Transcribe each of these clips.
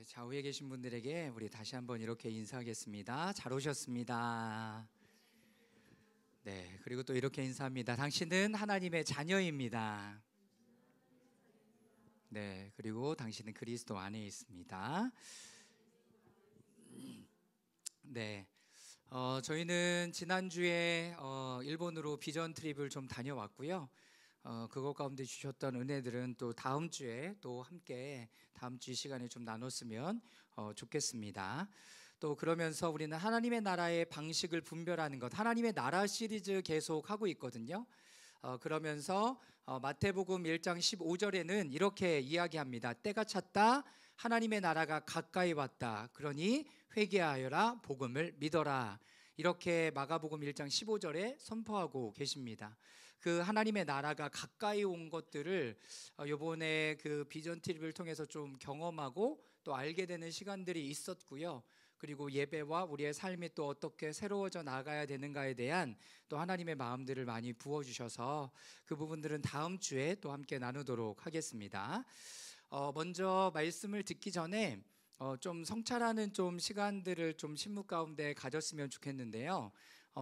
네, 좌우에 계신 분들에게 우리 다시 한번 이렇게 인사하겠습니다. 잘 오셨습니다. 네, 그리고 또 이렇게 인사합니다. 당신은 하나님의 자녀입니다. 네, 그리고 당신은 그리스도 안에 있습니다. 네, 저희는 지난주에 일본으로 비전 트립을 좀 다녀왔고요. 그것 가운데 주셨던 은혜들은 또 다음 주에 또 함께 다음 주 시간에 좀 나눴으면 좋겠습니다. 또 그러면서 우리는 하나님의 나라의 방식을 분별하는 것, 하나님의 나라 시리즈 계속 하고 있거든요. 그러면서 마태복음 1장 15절에는 이렇게 이야기합니다. 때가 찼다, 하나님의 나라가 가까이 왔다. 그러니 회개하여라, 복음을 믿어라. 이렇게 마가복음 1장 15절에 선포하고 계십니다. 그 하나님의 나라가 가까이 온 것들을 이번에 그 비전 TV를 통해서 좀 경험하고 또 알게 되는 시간들이 있었고요. 그리고 예배와 우리의 삶이 또 어떻게 새로워져 나가야 되는가에 대한 또 하나님의 마음들을 많이 부어주셔서 그 부분들은 다음 주에 또 함께 나누도록 하겠습니다. 먼저 말씀을 듣기 전에 좀 성찰하는 좀 시간들을 좀 신무 가운데 가졌으면 좋겠는데요.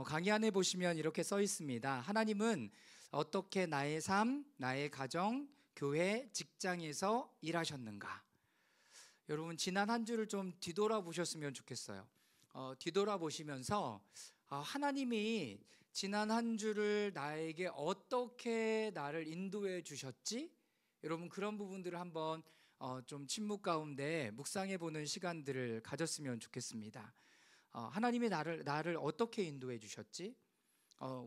강의 안에 보시면 이렇게 써 있습니다. 하나님은 어떻게 나의 삶, 나의 가정, 교회, 직장에서 일하셨는가? 여러분 지난 한 주를 좀 뒤돌아보셨으면 좋겠어요. 뒤돌아보시면서 하나님이 지난 한 주를 나에게 어떻게 나를 인도해 주셨지? 여러분 그런 부분들을 한번 좀 침묵 가운데 묵상해 보는 시간들을 가졌으면 좋겠습니다. 하나님이 나를 어떻게 인도해 주셨지?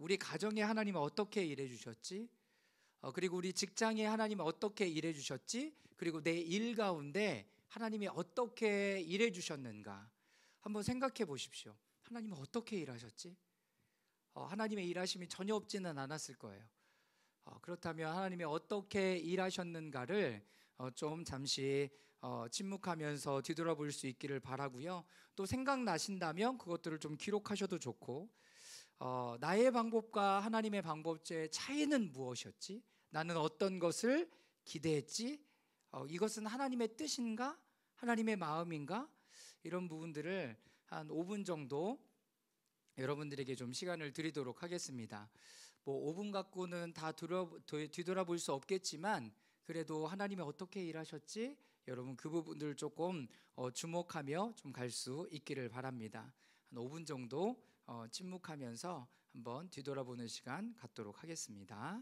우리 가정에 하나님은 어떻게 일해 주셨지? 그리고 우리 직장에 하나님은 어떻게 일해 주셨지? 그리고 내 일 가운데 하나님이 어떻게 일해 주셨는가? 한번 생각해 보십시오. 하나님은 어떻게 일하셨지? 하나님의 일하심이 전혀 없지는 않았을 거예요. 그렇다면 하나님이 어떻게 일하셨는가를 좀 잠시 침묵하면서 뒤돌아볼 수 있기를 바라고요. 또 생각나신다면 그것들을 좀 기록하셔도 좋고, 나의 방법과 하나님의 방법의 차이는 무엇이었지? 나는 어떤 것을 기대했지? 이것은 하나님의 뜻인가? 하나님의 마음인가? 이런 부분들을 한 5분 정도 여러분들에게 좀 시간을 드리도록 하겠습니다. 뭐 5분 갖고는 다 뒤돌아볼 수 없겠지만 그래도 하나님이 어떻게 일하셨지? 여러분 그 부분들 조금 주목하며 좀 갈 수 있기를 바랍니다. 한 5분 정도 침묵하면서 한번 뒤돌아보는 시간 갖도록 하겠습니다.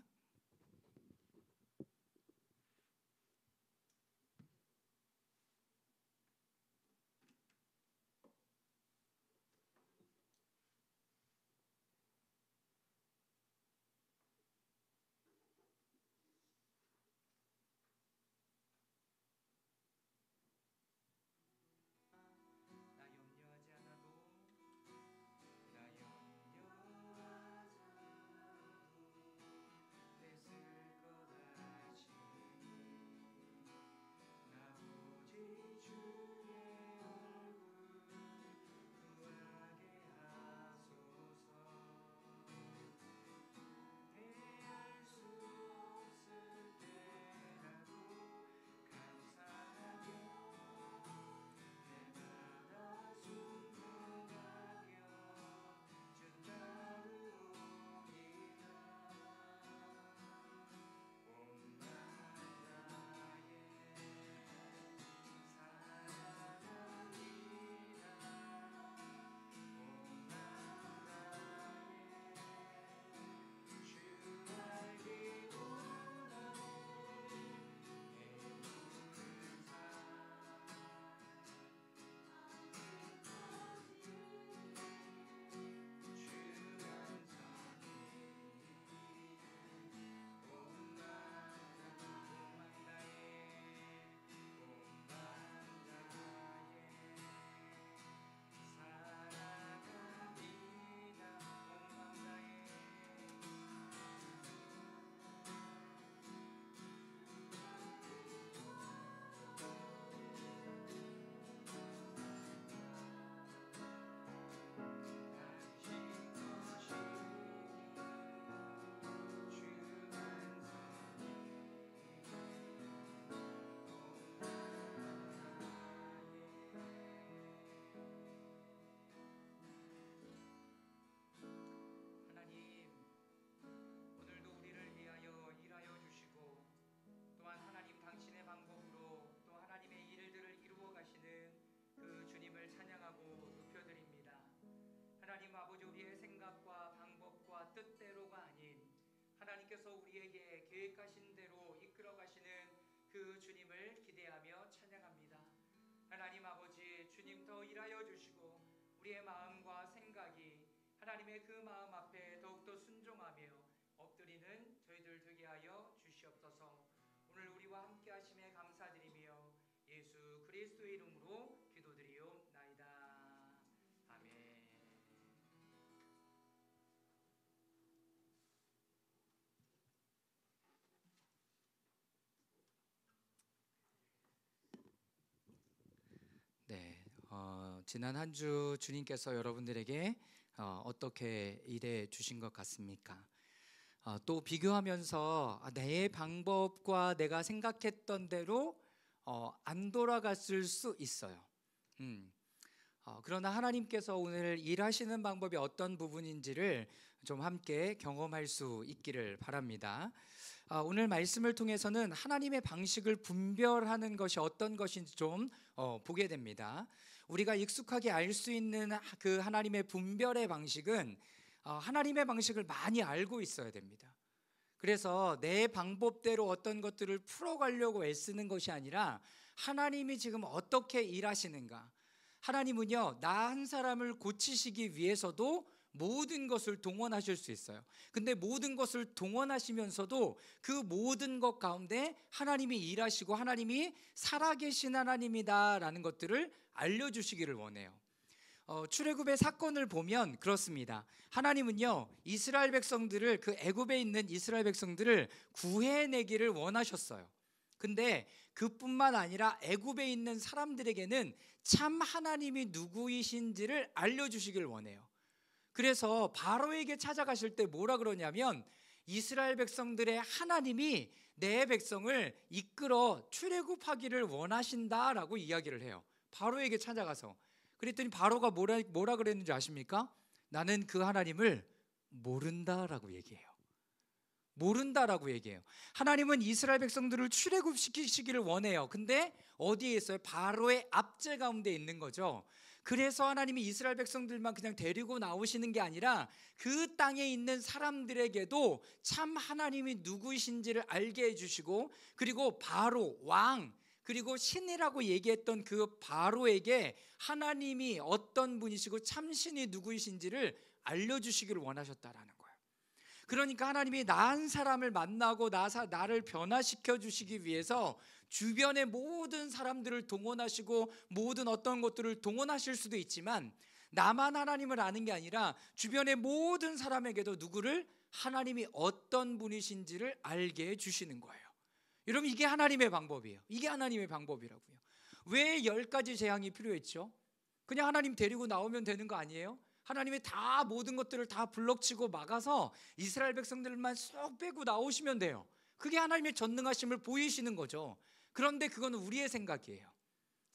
하나님 아버지, 우리의 생각과 방법과 뜻대로가 아닌 하나님께서 우리에게 계획하신 대로 이끌어 가시는 그 주님을 기대하며 찬양합니다. 하나님 아버지, 주님 더 일하여 주시고 우리의 마음과 생각이 하나님의 그 마음 앞에 더욱더 순종하며 엎드리는 저희들 되게 하여 주시옵소서. 오늘 우리와 함께 하심에 감사드리며 예수 그리스도의 이름으로 기도드리옵나이다. 아멘. 네, 지난 한 주 주님께서 여러분들에게 어떻게 일해 주신 것 같습니까? 또 비교하면서 내 방법과 내가 생각했던 대로 안 돌아갔을 수 있어요. 그러나 하나님께서 오늘 일하시는 방법이 어떤 부분인지를 좀 함께 경험할 수 있기를 바랍니다. 오늘 말씀을 통해서는 하나님의 방식을 분별하는 것이 어떤 것인지 좀 보게 됩니다. 우리가 익숙하게 알 수 있는 그 하나님의 분별의 방식은 하나님의 방식을 많이 알고 있어야 됩니다. 그래서 내 방법대로 어떤 것들을 풀어가려고 애쓰는 것이 아니라 하나님이 지금 어떻게 일하시는가, 하나님은요 나 한 사람을 고치시기 위해서도 모든 것을 동원하실 수 있어요. 근데 모든 것을 동원하시면서도 그 모든 것 가운데 하나님이 일하시고 하나님이 살아계신 하나님이다라는 것들을 알려주시기를 원해요. 출애굽의 사건을 보면 그렇습니다. 하나님은요 이스라엘 백성들을, 그 애굽에 있는 이스라엘 백성들을 구해내기를 원하셨어요. 근데 그뿐만 아니라 애굽에 있는 사람들에게는 참 하나님이 누구이신지를 알려주시길 원해요. 그래서 바로에게 찾아가실 때 뭐라 그러냐면, 이스라엘 백성들의 하나님이 내 백성을 이끌어 출애굽하기를 원하신다라고 이야기를 해요. 바로에게 찾아가서. 그랬더니 바로가 뭐라 그랬는지 아십니까? 나는 그 하나님을 모른다라고 얘기해요. 모른다라고 얘기해요. 하나님은 이스라엘 백성들을 출애굽시키시기를 원해요. 근데 어디에 있어요? 바로의 압제 가운데 있는 거죠. 그래서 하나님이 이스라엘 백성들만 그냥 데리고 나오시는 게 아니라 그 땅에 있는 사람들에게도 참 하나님이 누구이신지를 알게 해주시고, 그리고 바로 왕, 그리고 신이라고 얘기했던 그 바로에게 하나님이 어떤 분이시고 참신이 누구이신지를 알려주시기를 원하셨다라는 거예요. 그러니까 하나님이 나 한 사람을 만나고 나를 변화시켜 주시기 위해서 주변의 모든 사람들을 동원하시고 모든 어떤 것들을 동원하실 수도 있지만, 나만 하나님을 아는 게 아니라 주변의 모든 사람에게도 누구를, 하나님이 어떤 분이신지를 알게 해주시는 거예요. 여러분, 이게 하나님의 방법이에요. 이게 하나님의 방법이라고요. 왜 10가지 재앙이 필요했죠? 그냥 하나님 데리고 나오면 되는 거 아니에요? 하나님이 다 모든 것들을 다 블럭치고 막아서 이스라엘 백성들만 쏙 빼고 나오시면 돼요. 그게 하나님의 전능하심을 보이시는 거죠. 그런데 그건 우리의 생각이에요.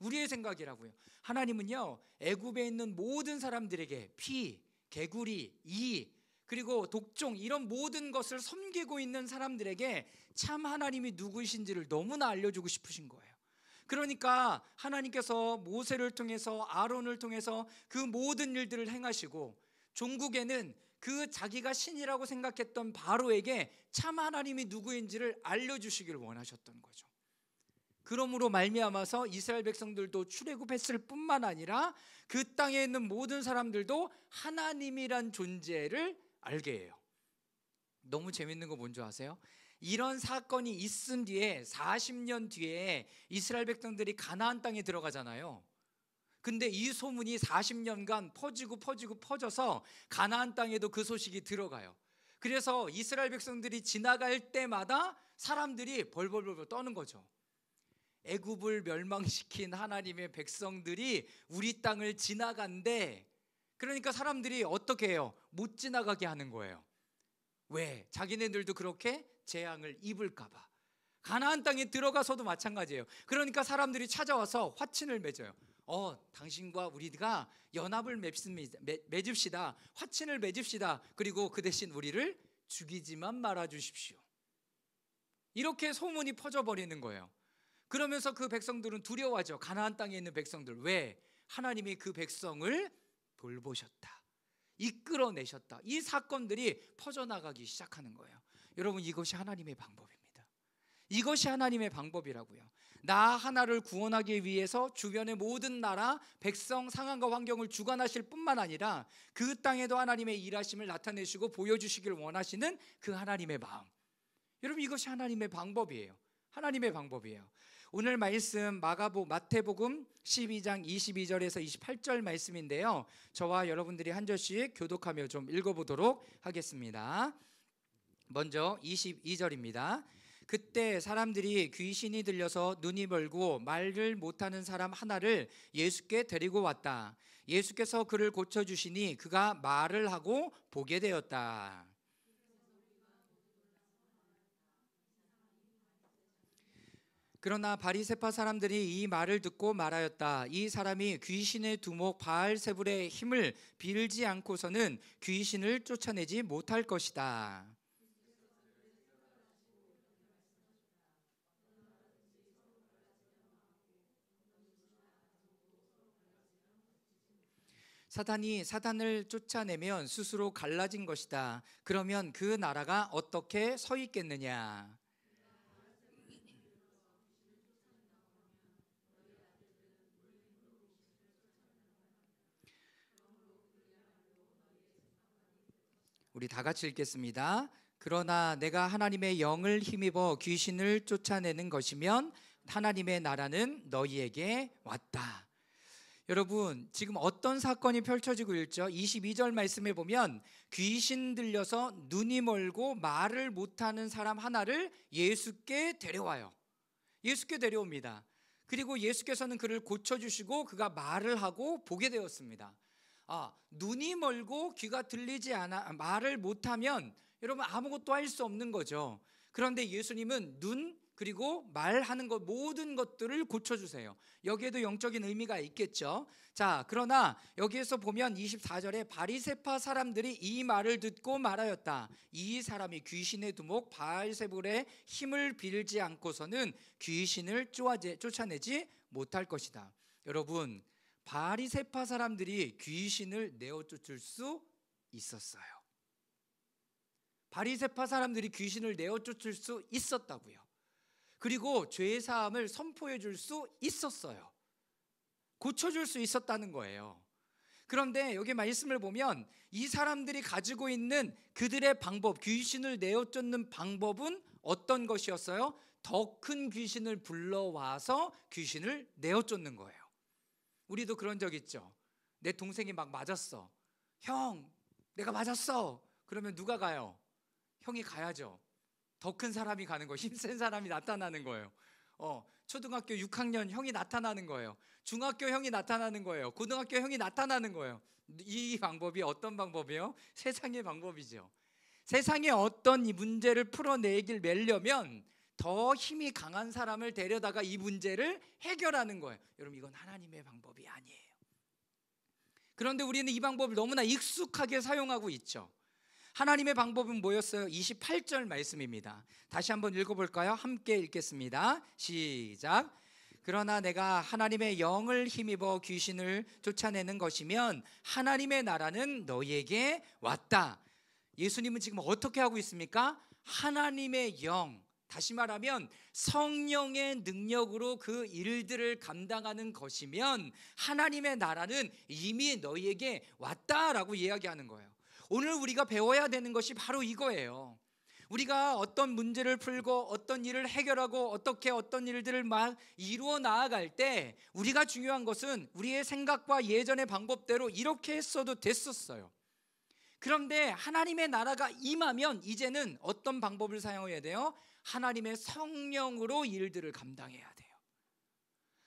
우리의 생각이라고요. 하나님은요 애굽에 있는 모든 사람들에게 피, 개구리, 이, 그리고 독종, 이런 모든 것을 섬기고 있는 사람들에게 참 하나님이 누구이신지를 너무나 알려주고 싶으신 거예요. 그러니까 하나님께서 모세를 통해서, 아론을 통해서 그 모든 일들을 행하시고, 종국에는 그 자기가 신이라고 생각했던 바로에게 참 하나님이 누구인지를 알려주시기를 원하셨던 거죠. 그러므로 말미암아서 이스라엘 백성들도 출애굽했을 뿐만 아니라 그 땅에 있는 모든 사람들도 하나님이란 존재를 알게 해요. 너무 재밌는 거 뭔지 아세요? 이런 사건이 있은 뒤에 40년 뒤에 이스라엘 백성들이 가나안 땅에 들어가잖아요. 근데 이 소문이 40년간 퍼져서 가나안 땅에도 그 소식이 들어가요. 그래서 이스라엘 백성들이 지나갈 때마다 사람들이 벌벌벌 떠는 거죠. 애굽을 멸망시킨 하나님의 백성들이 우리 땅을 지나간대. 그러니까 사람들이 어떻게 해요? 못 지나가게 하는 거예요. 왜? 자기네들도 그렇게 재앙을 입을까 봐. 가나안 땅에 들어가서도 마찬가지예요. 그러니까 사람들이 찾아와서 화친을 맺어요. 당신과 우리가 연합을 맺읍시다. 화친을 맺읍시다. 그리고 그 대신 우리를 죽이지만 말아 주십시오. 이렇게 소문이 퍼져버리는 거예요. 그러면서 그 백성들은 두려워하죠. 가나안 땅에 있는 백성들. 왜? 하나님이 그 백성을 돌보셨다. 이끌어내셨다. 이 사건들이 퍼져나가기 시작하는 거예요. 여러분, 이것이 하나님의 방법입니다. 이것이 하나님의 방법이라고요. 나 하나를 구원하기 위해서 주변의 모든 나라, 백성, 상황과 환경을 주관하실 뿐만 아니라 그 땅에도 하나님의 일하심을 나타내시고 보여주시길 원하시는 그 하나님의 마음. 여러분, 이것이 하나님의 방법이에요. 하나님의 방법이에요. 오늘 말씀 마태복음 12장 22절에서 28절 말씀인데요, 저와 여러분들이 한 절씩 교독하며 좀 읽어보도록 하겠습니다. 먼저 22절입니다. 그때 사람들이 귀신이 들려서 눈이 멀고 말을 못하는 사람 하나를 예수께 데리고 왔다. 예수께서 그를 고쳐주시니 그가 말을 하고 보게 되었다. 그러나 바리새파 사람들이 이 말을 듣고 말하였다. 이 사람이 귀신의 두목 바알세불의 힘을 빌지 않고서는 귀신을 쫓아내지 못할 것이다. 사탄이 사탄을 쫓아내면 스스로 갈라진 것이다. 그러면 그 나라가 어떻게 서 있겠느냐? 우리 다 같이 읽겠습니다. 그러나 내가 하나님의 영을 힘입어 귀신을 쫓아내는 것이면 하나님의 나라는 너희에게 왔다. 여러분, 지금 어떤 사건이 펼쳐지고 있죠? 22절 말씀에 보면 귀신 들려서 눈이 멀고 말을 못하는 사람 하나를 예수께 데려와요. 예수께 데려옵니다. 그리고 예수께서는 그를 고쳐주시고 그가 말을 하고 보게 되었습니다. 눈이 멀고 귀가 들리지 않아 말을 못하면 여러분 아무것도 할 수 없는 거죠. 그런데 예수님은 눈 그리고 말하는 것 모든 것들을 고쳐주세요. 여기에도 영적인 의미가 있겠죠. 자, 그러나 여기에서 보면 24절에 바리새파 사람들이 이 말을 듣고 말하였다. 이 사람이 귀신의 두목 바알세불의 힘을 빌지 않고서는 귀신을 쫓아내지 못할 것이다. 여러분, 바리새파 사람들이 귀신을 내어쫓을 수 있었어요. 바리새파 사람들이 귀신을 내어쫓을 수 있었다고요. 그리고 죄사함을 선포해 줄 수 있었어요. 고쳐줄 수 있었다는 거예요. 그런데 여기 말씀을 보면 이 사람들이 가지고 있는 그들의 방법, 귀신을 내어쫓는 방법은 어떤 것이었어요? 더 큰 귀신을 불러와서 귀신을 내어쫓는 거예요. 우리도 그런 적 있죠. 내 동생이 막 맞았어. 형, 내가 맞았어. 그러면 누가 가요? 형이 가야죠. 더 큰 사람이 가는 거예요. 힘센 사람이 나타나는 거예요. 초등학교 6학년 형이 나타나는 거예요. 중학교 형이 나타나는 거예요. 고등학교 형이 나타나는 거예요. 이 방법이 어떤 방법이에요? 세상의 방법이죠. 세상에 어떤 이 문제를 풀어내려면 더 힘이 강한 사람을 데려다가 이 문제를 해결하는 거예요. 여러분, 이건 하나님의 방법이 아니에요. 그런데 우리는 이 방법을 너무나 익숙하게 사용하고 있죠. 하나님의 방법은 뭐였어요? 28절 말씀입니다. 다시 한번 읽어볼까요? 함께 읽겠습니다. 시작. 그러나 내가 하나님의 영을 힘입어 귀신을 쫓아내는 것이면 하나님의 나라는 너희에게 왔다. 예수님은 지금 어떻게 하고 있습니까? 하나님의 영, 다시 말하면 성령의 능력으로 그 일들을 감당하는 것이면 하나님의 나라는 이미 너희에게 왔다라고 이야기하는 거예요. 오늘 우리가 배워야 되는 것이 바로 이거예요. 우리가 어떤 문제를 풀고 어떤 일을 해결하고 어떻게 어떤 일들을 막 이루어 나아갈 때 우리가 중요한 것은 우리의 생각과 예전의 방법대로 이렇게 했어도 됐었어요. 그런데 하나님의 나라가 임하면 이제는 어떤 방법을 사용해야 돼요? 하나님의 성령으로 일들을 감당해야 돼요.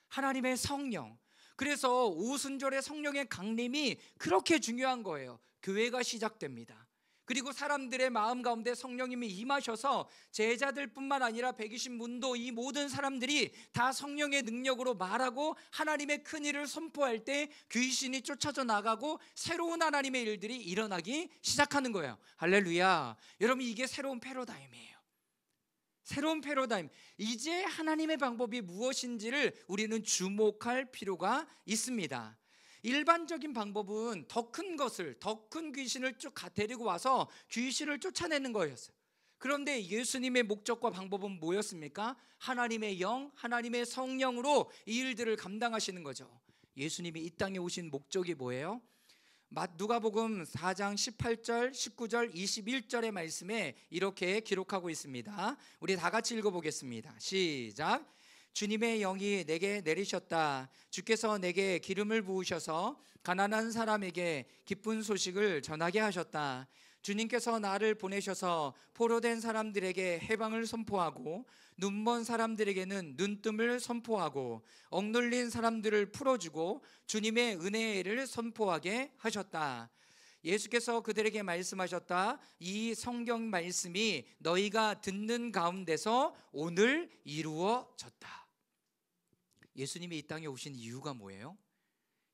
하나님의 성령. 그래서 오순절의 성령의 강림이 그렇게 중요한 거예요. 교회가 시작됩니다. 그리고 사람들의 마음 가운데 성령님이 임하셔서 제자들뿐만 아니라 120문도 이 모든 사람들이 다 성령의 능력으로 말하고 하나님의 큰 일을 선포할 때 귀신이 쫓아져 나가고 새로운 하나님의 일들이 일어나기 시작하는 거예요. 할렐루야. 여러분, 이게 새로운 패러다임이에요. 새로운 패러다임. 이제 하나님의 방법이 무엇인지를 우리는 주목할 필요가 있습니다. 일반적인 방법은 더 큰 것을, 더 큰 귀신을 쭉 데리고 와서 귀신을 쫓아내는 거였어요. 그런데 예수님의 목적과 방법은 뭐였습니까? 하나님의 영, 하나님의 성령으로 이 일들을 감당하시는 거죠. 예수님이 이 땅에 오신 목적이 뭐예요? 누가복음 4장 18절, 19절, 21절의 말씀에 이렇게 기록하고 있습니다. 우리 다 같이 읽어보겠습니다. 시작. 주님의 영이 내게 내리셨다. 주께서 내게 기름을 부으셔서 가난한 사람에게 기쁜 소식을 전하게 하셨다. 주님께서 나를 보내셔서 포로된 사람들에게 해방을 선포하고 눈먼 사람들에게는 눈뜸을 선포하고 억눌린 사람들을 풀어주고 주님의 은혜를 선포하게 하셨다. 예수께서 그들에게 말씀하셨다. 이 성경 말씀이 너희가 듣는 가운데서 오늘 이루어졌다. 예수님이 이 땅에 오신 이유가 뭐예요?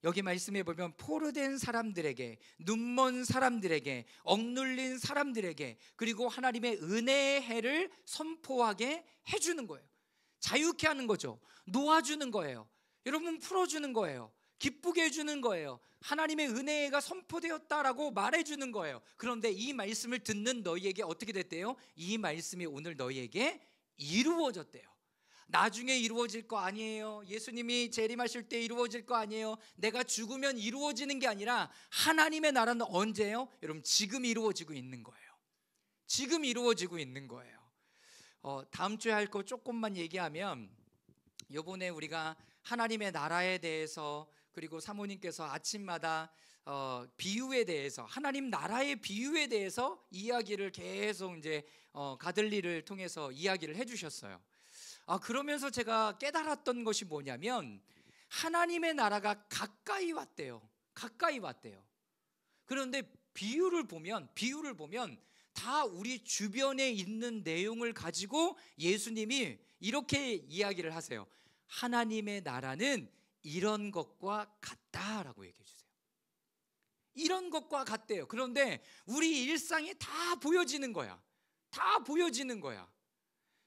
여기 말씀에 보면 포로된 사람들에게, 눈먼 사람들에게, 억눌린 사람들에게, 그리고 하나님의 은혜의 해를 선포하게 해주는 거예요. 자유케 하는 거죠. 놓아주는 거예요. 여러분, 풀어주는 거예요. 기쁘게 해주는 거예요. 하나님의 은혜가 선포되었다라고 말해주는 거예요. 그런데 이 말씀을 듣는 너희에게 어떻게 됐대요? 이 말씀이 오늘 너희에게 이루어졌대요. 나중에 이루어질 거 아니에요. 예수님이 재림하실 때 이루어질 거 아니에요. 내가 죽으면 이루어지는 게 아니라 하나님의 나라는 언제예요? 여러분, 지금 이루어지고 있는 거예요. 지금 이루어지고 있는 거예요. 다음 주에 할 거 조금만 얘기하면, 이번에 우리가 하나님의 나라에 대해서, 그리고 사모님께서 아침마다 비유에 대해서, 하나님 나라의 비유에 대해서 이야기를 계속 이제 가들리를 통해서 이야기를 해주셨어요. 그러면서 제가 깨달았던 것이 뭐냐면, 하나님의 나라가 가까이 왔대요. 가까이 왔대요. 그런데 비유를 보면 다 우리 주변에 있는 내용을 가지고 예수님이 이렇게 이야기를 하세요. 하나님의 나라는 이런 것과 같다라고 얘기해 주세요. 이런 것과 같대요. 그런데 우리 일상에 다 보여지는 거야. 다 보여지는 거야.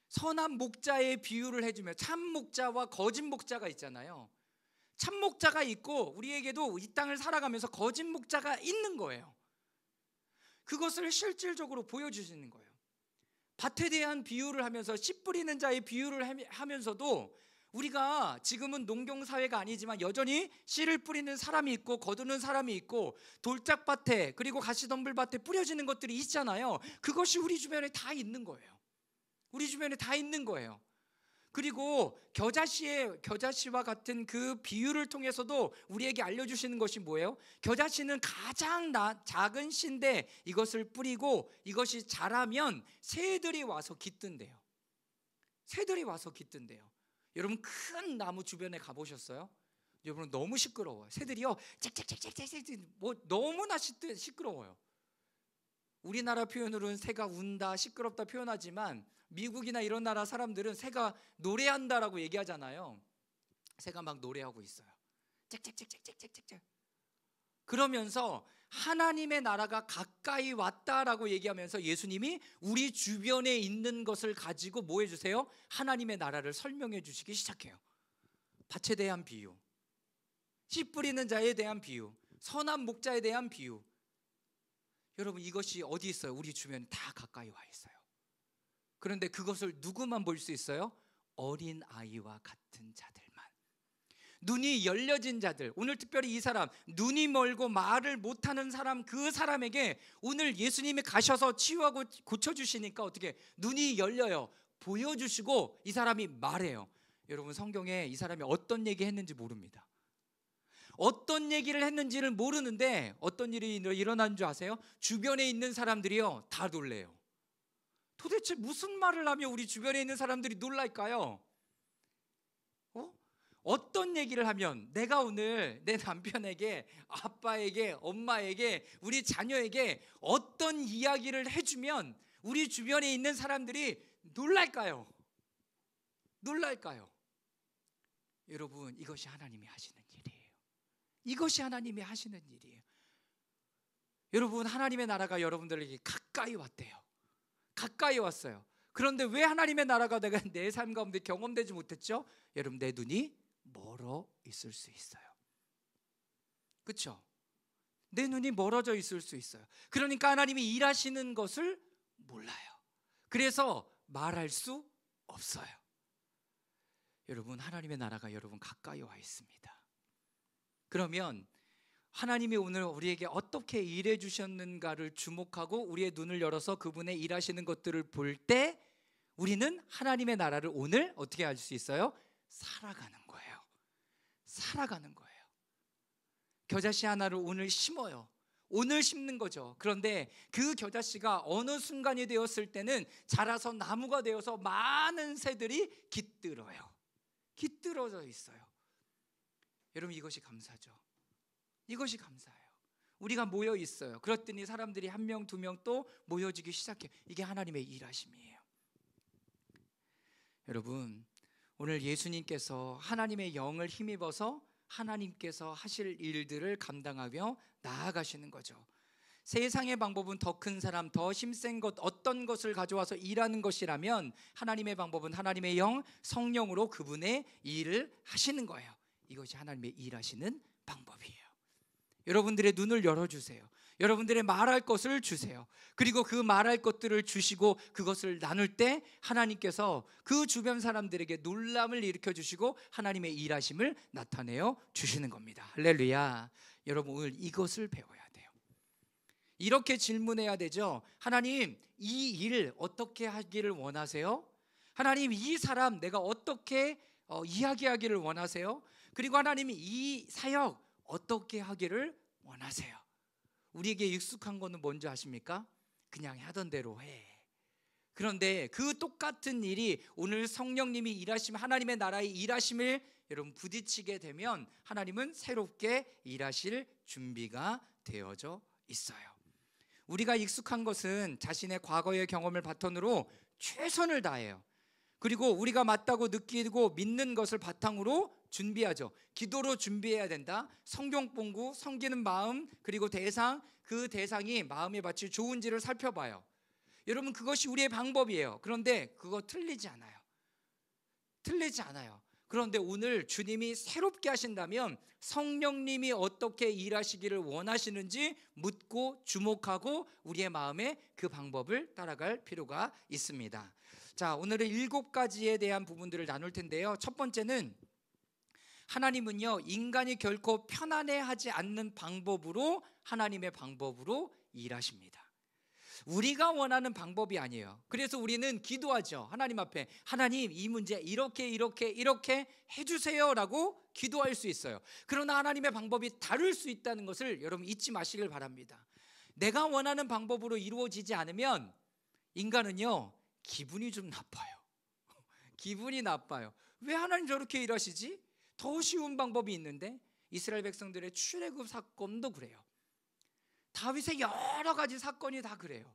선한 목자의 비유를 해주면, 참 목자와 거짓 목자가 있잖아요. 참 목자가 있고 우리에게도 이 땅을 살아가면서 거짓 목자가 있는 거예요. 그것을 실질적으로 보여주시는 거예요. 밭에 대한 비유를 하면서, 씨 뿌리는 자의 비유를 하면서도, 우리가 지금은 농경사회가 아니지만 여전히 씨를 뿌리는 사람이 있고 거두는 사람이 있고 돌짝밭에, 그리고 가시덤불밭에 뿌려지는 것들이 있잖아요. 그것이 우리 주변에 다 있는 거예요. 우리 주변에 다 있는 거예요. 그리고 겨자씨와 같은 그 비유를 통해서도 우리에게 알려주시는 것이 뭐예요? 겨자씨는 가장 작은 씨인데 이것을 뿌리고 이것이 자라면 새들이 와서 깃든대요. 새들이 와서 깃든대요. 여러분, 큰 나무 주변에 가보셨어요? 여러분, 너무 시끄러워요. 새들이요, 짹짹짹짹짹, 뭐 너무나 시끄러워요. 우리나라 표현으로는 새가 운다, 시끄럽다 표현하지만 미국이나 이런 나라 사람들은 새가 노래한다라고 얘기하잖아요. 새가 막 노래하고 있어요. 짹짹짹짹짹짹. 그러면서 하나님의 나라가 가까이 왔다라고 얘기하면서 예수님이 우리 주변에 있는 것을 가지고 뭐 해주세요? 하나님의 나라를 설명해 주시기 시작해요. 밭에 대한 비유, 씨 뿌리는 자에 대한 비유, 선한 목자에 대한 비유. 여러분, 이것이 어디 있어요? 우리 주변에 다 가까이 와 있어요. 그런데 그것을 누구만 볼 수 있어요? 어린 아이와 같은 자들만. 눈이 열려진 자들. 오늘 특별히 이 사람, 눈이 멀고 말을 못하는 사람, 그 사람에게 오늘 예수님이 가셔서 치유하고 고쳐주시니까 어떻게 눈이 열려요. 보여주시고 이 사람이 말해요. 여러분, 성경에 이 사람이 어떤 얘기 했는지 모릅니다. 어떤 얘기를 했는지를 모르는데 어떤 일이 일어난 줄 아세요? 주변에 있는 사람들이요, 다 놀래요. 도대체 무슨 말을 하면 우리 주변에 있는 사람들이 놀랄까요? 어떤 얘기를 하면, 내가 오늘 내 남편에게, 아빠에게, 엄마에게, 우리 자녀에게 어떤 이야기를 해주면 우리 주변에 있는 사람들이 놀랄까요? 놀랄까요? 여러분, 이것이 하나님이 하시는 일이에요. 이것이 하나님이 하시는 일이에요. 여러분, 하나님의 나라가 여러분들에게 가까이 왔대요. 가까이 왔어요. 그런데 왜 하나님의 나라가 내가 내 삶 가운데 경험되지 못했죠? 여러분, 내 눈이 멀어 있을 수 있어요. 그렇죠? 내 눈이 멀어져 있을 수 있어요. 그러니까 하나님이 일하시는 것을 몰라요. 그래서 말할 수 없어요. 여러분, 하나님의 나라가 여러분 가까이 와 있습니다. 그러면 하나님이 오늘 우리에게 어떻게 일해 주셨는가를 주목하고 우리의 눈을 열어서 그분의 일하시는 것들을 볼 때 우리는 하나님의 나라를 오늘 어떻게 할 수 있어요? 살아가는 거예요. 살아가는 거예요. 겨자씨 하나를 오늘 심어요. 오늘 심는 거죠. 그런데 그 겨자씨가 어느 순간이 되었을 때는 자라서 나무가 되어서 많은 새들이 깃들어요. 깃들어져 있어요. 여러분, 이것이 감사죠. 이것이 감사해요. 우리가 모여 있어요. 그랬더니 사람들이 한 명, 두 명 또 모여지기 시작해요. 이게 하나님의 일하심이에요. 여러분, 오늘 예수님께서 하나님의 영을 힘입어서 하나님께서 하실 일들을 감당하며 나아가시는 거죠. 세상의 방법은 더 큰 사람, 더 힘센 것, 어떤 것을 가져와서 일하는 것이라면 하나님의 방법은 하나님의 영, 성령으로 그분의 일을 하시는 거예요. 이것이 하나님의 일하시는 방법이에요. 여러분들의 눈을 열어주세요. 여러분들의 말할 것을 주세요. 그리고 그 말할 것들을 주시고 그것을 나눌 때 하나님께서 그 주변 사람들에게 놀람을 일으켜 주시고 하나님의 일하심을 나타내어 주시는 겁니다. 할렐루야. 여러분, 오늘 이것을 배워야 돼요. 이렇게 질문해야 되죠. 하나님, 이 일 어떻게 하기를 원하세요? 하나님, 이 사람 내가 어떻게 이야기하기를 원하세요? 그리고 하나님이 이 사역 어떻게 하기를 원하세요? 우리에게 익숙한 거는 뭔지 아십니까? 그냥 하던 대로 해. 그런데 그 똑같은 일이 오늘 성령님이 일하시면 하나님의 나라의 일하심을 여러분 부딪히게 되면 하나님은 새롭게 일하실 준비가 되어져 있어요. 우리가 익숙한 것은 자신의 과거의 경험을 바탕으로 최선을 다해요. 그리고 우리가 맞다고 느끼고 믿는 것을 바탕으로 준비하죠. 기도로 준비해야 된다. 성경 공부, 섬기는 마음, 그리고 대상, 그 대상이 마음에 마치 좋은지를 살펴봐요. 여러분, 그것이 우리의 방법이에요. 그런데 그거 틀리지 않아요. 틀리지 않아요. 그런데 오늘 주님이 새롭게 하신다면 성령님이 어떻게 일하시기를 원하시는지 묻고 주목하고 우리의 마음에 그 방법을 따라갈 필요가 있습니다. 자, 오늘은 7가지에 대한 부분들을 나눌 텐데요. 첫 번째는 하나님은요, 인간이 결코 편안해하지 않는 방법으로 하나님의 방법으로 일하십니다. 우리가 원하는 방법이 아니에요. 그래서 우리는 기도하죠. 하나님 앞에 하나님, 이 문제 이렇게 해주세요 라고 기도할 수 있어요. 그러나 하나님의 방법이 다를 수 있다는 것을 여러분 잊지 마시길 바랍니다. 내가 원하는 방법으로 이루어지지 않으면 인간은요, 기분이 좀 나빠요. 기분이 나빠요. 왜 하나님 저렇게 일하시지? 더 쉬운 방법이 있는데. 이스라엘 백성들의 출애굽 사건도 그래요. 다윗의 여러 가지 사건이 다 그래요.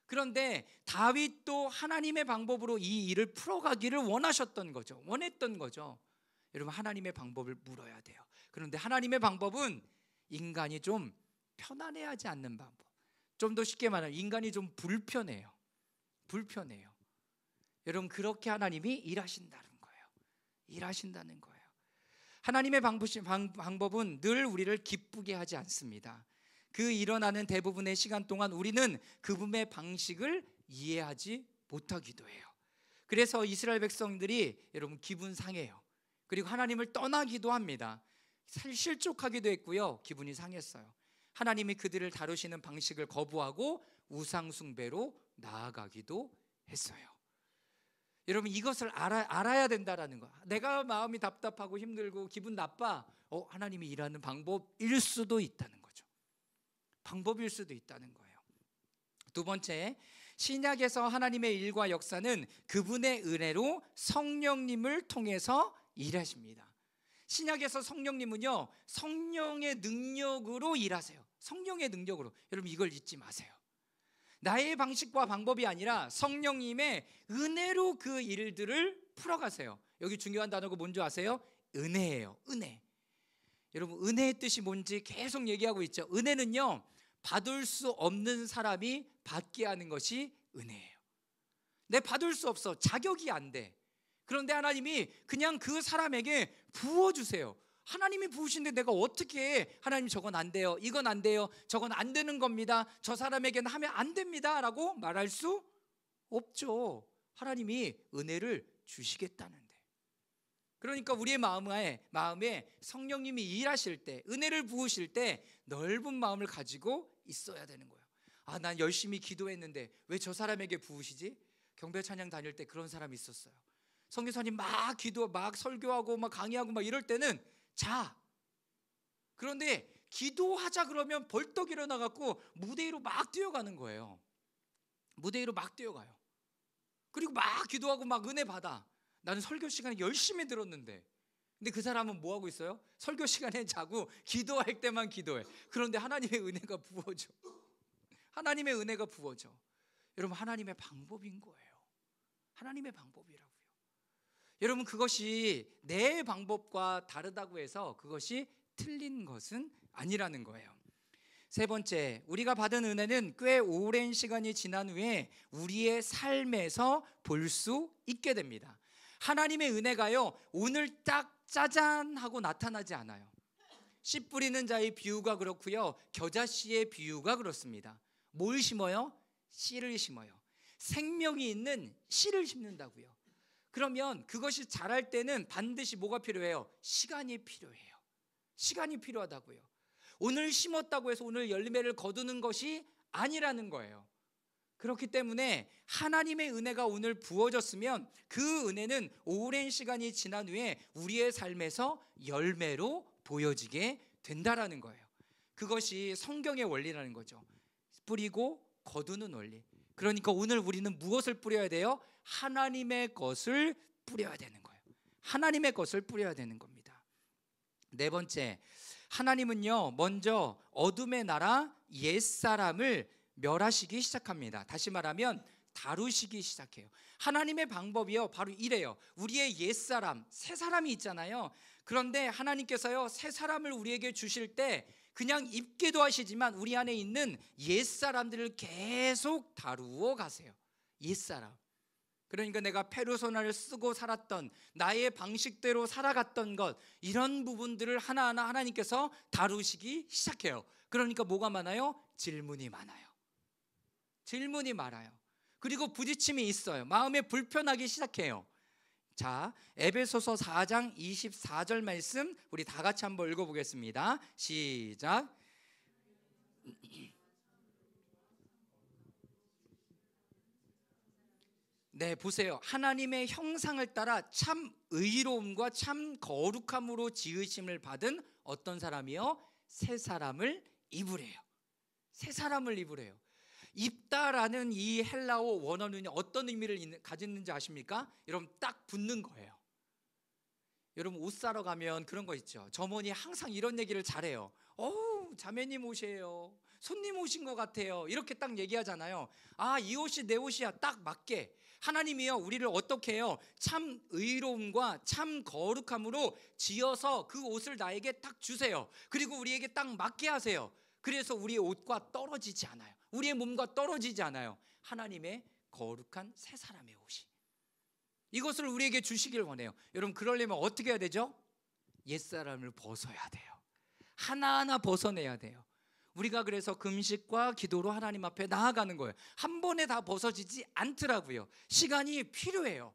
그런데 다윗도 하나님의 방법으로 이 일을 풀어가기를 원했던 거죠. 여러분, 하나님의 방법을 물어야 돼요. 그런데 하나님의 방법은 인간이 좀 편안해하지 않는 방법. 좀 더 쉽게 말하면 인간이 좀 불편해요. 여러분, 그렇게 하나님이 일하신다는 거예요. 하나님의 방법은 늘 우리를 기쁘게 하지 않습니다. 그 일어나는 대부분의 시간 동안 우리는 그분의 방식을 이해하지 못하기도 해요. 그래서 이스라엘 백성들이 여러분 기분 상해요. 그리고 하나님을 떠나기도 합니다. 실족하기도 했고요, 기분이 상했어요. 하나님이 그들을 다루시는 방식을 거부하고 우상 숭배로 나아가기도 했어요. 여러분, 이것을 알아야 된다라는 거. 내가 마음이 답답하고 힘들고 기분 나빠. 하나님이 일하는 방법일 수도 있다는 거죠. 방법일 수도 있다는 거예요. 두 번째, 신약에서 하나님의 일과 역사는 그분의 은혜로 성령님을 통해서 일하십니다. 신약에서 성령님은요, 성령의 능력으로 일하세요. 성령의 능력으로. 여러분, 이걸 잊지 마세요. 나의 방식과 방법이 아니라 성령님의 은혜로 그 일들을 풀어가세요. 여기 중요한 단어가 뭔지 아세요? 은혜예요. 은혜. 여러분, 은혜의 뜻이 뭔지 계속 얘기하고 있죠. 은혜는요, 받을 수 없는 사람이 받게 하는 것이 은혜예요. 내 받을 수 없어. 자격이 안 돼. 그런데 하나님이 그냥 그 사람에게 부어주세요. 하나님이 부으신데 내가 어떻게 해? 하나님 저건 안 돼요, 이건 안 돼요, 저건 안 되는 겁니다, 저 사람에게는 하면 안 됩니다 라고 말할 수 없죠. 하나님이 은혜를 주시겠다는데. 그러니까 우리의 마음에 성령님이 일하실 때, 은혜를 부으실 때 넓은 마음을 가지고 있어야 되는 거예요. 아, 난 열심히 기도했는데 왜 저 사람에게 부으시지? 경배 찬양 다닐 때 그런 사람이 있었어요. 선교사님 막 기도, 막 설교하고 막 강의하고 막 이럴 때는 자. 그런데 기도하자 그러면 벌떡 일어나 갖고 무대 위로 막 뛰어가는 거예요. 무대 위로 막 뛰어가요. 그리고 막 기도하고 막 은혜 받아. 나는 설교 시간에 열심히 들었는데. 근데 그 사람은 뭐 하고 있어요? 설교 시간에 자고 기도할 때만 기도해. 그런데 하나님의 은혜가 부어져. 하나님의 은혜가 부어져. 여러분, 하나님의 방법인 거예요. 하나님의 방법이라고요. 여러분, 그것이 내 방법과 다르다고 해서 그것이 틀린 것은 아니라는 거예요. 세 번째, 우리가 받은 은혜는 꽤 오랜 시간이 지난 후에 우리의 삶에서 볼 수 있게 됩니다. 하나님의 은혜가요, 오늘 딱 짜잔 하고 나타나지 않아요. 씨 뿌리는 자의 비유가 그렇고요, 겨자씨의 비유가 그렇습니다. 뭘 심어요? 씨를 심어요. 생명이 있는 씨를 심는다고요. 그러면 그것이 자랄 때는 반드시 뭐가 필요해요? 시간이 필요해요. 시간이 필요하다고요. 오늘 심었다고 해서 오늘 열매를 거두는 것이 아니라는 거예요. 그렇기 때문에 하나님의 은혜가 오늘 부어졌으면 그 은혜는 오랜 시간이 지난 후에 우리의 삶에서 열매로 보여지게 된다라는 거예요. 그것이 성경의 원리라는 거죠. 뿌리고 거두는 원리. 그러니까 오늘 우리는 무엇을 뿌려야 돼요? 하나님의 것을 뿌려야 되는 거예요. 하나님의 것을 뿌려야 되는 겁니다. 네 번째, 하나님은요, 먼저 어둠의 나라 옛사람을 멸하시기 시작합니다. 다시 말하면 다루시기 시작해요. 하나님의 방법이요, 바로 이래요. 우리의 옛사람, 새 사람이 있잖아요. 그런데 하나님께서요, 새 사람을 우리에게 주실 때 그냥 입게도 하시지만 우리 안에 있는 옛사람들을 계속 다루어 가세요. 옛사람. 그러니까 내가 페르소나를 쓰고 살았던, 나의 방식대로 살아갔던 것, 이런 부분들을 하나하나 하나님께서 다루시기 시작해요. 그러니까 뭐가 많아요? 질문이 많아요. 질문이 많아요. 그리고 부딪힘이 있어요. 마음에 불편하기 시작해요. 자, 에베소서 4장 24절 말씀 우리 다 같이 한번 읽어보겠습니다. 시작. 네, 보세요. 하나님의 형상을 따라 참 의로움과 참 거룩함으로 지으심을 받은 어떤 사람이요? 새 사람을 입으래요. 새 사람을 입으래요. 입다라는 이 헬라어 원어는 어떤 의미를 가지는지 아십니까? 여러분, 딱 붙는 거예요. 여러분, 옷 사러 가면 그런 거 있죠. 점원이 항상 이런 얘기를 잘해요. 어우, 자매님 옷이에요. 손님 오신 것 같아요. 이렇게 딱 얘기하잖아요. 아, 이 옷이 내 옷이야. 딱 맞게. 하나님이요, 우리를 어떻게 해요? 참 의로움과 참 거룩함으로 지어서 그 옷을 나에게 딱 주세요. 그리고 우리에게 딱 맞게 하세요. 그래서 우리의 옷과 떨어지지 않아요. 우리의 몸과 떨어지지 않아요. 하나님의 거룩한 새 사람의 옷이. 이것을 우리에게 주시길 원해요. 여러분, 그러려면 어떻게 해야 되죠? 옛사람을 벗어야 돼요. 하나하나 벗어내야 돼요. 우리가 그래서 금식과 기도로 하나님 앞에 나아가는 거예요. 한 번에 다 벗어지지 않더라고요. 시간이 필요해요.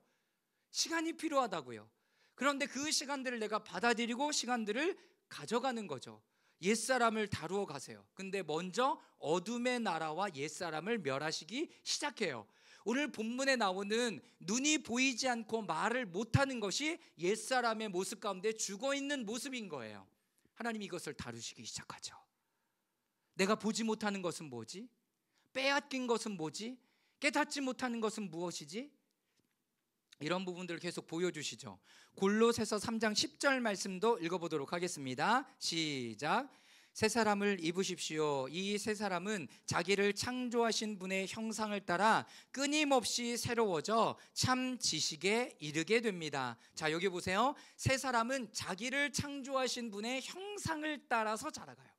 시간이 필요하다고요. 그런데 그 시간들을 내가 받아들이고 시간들을 가져가는 거죠. 옛사람을 다루어 가세요. 근데 먼저 어둠의 나라와 옛사람을 멸하시기 시작해요. 오늘 본문에 나오는 눈이 보이지 않고 말을 못하는 것이 옛사람의 모습 가운데 죽어있는 모습인 거예요. 하나님이 이것을 다루시기 시작하죠. 내가 보지 못하는 것은 뭐지? 빼앗긴 것은 뭐지? 깨닫지 못하는 것은 무엇이지? 이런 부분들을 계속 보여주시죠. 골로새서 3장 10절 말씀도 읽어보도록 하겠습니다. 시작. 새 사람을 입으십시오. 이 새 사람은 자기를 창조하신 분의 형상을 따라 끊임없이 새로워져 참 지식에 이르게 됩니다. 자, 여기 보세요. 새 사람은 자기를 창조하신 분의 형상을 따라서 자라가요.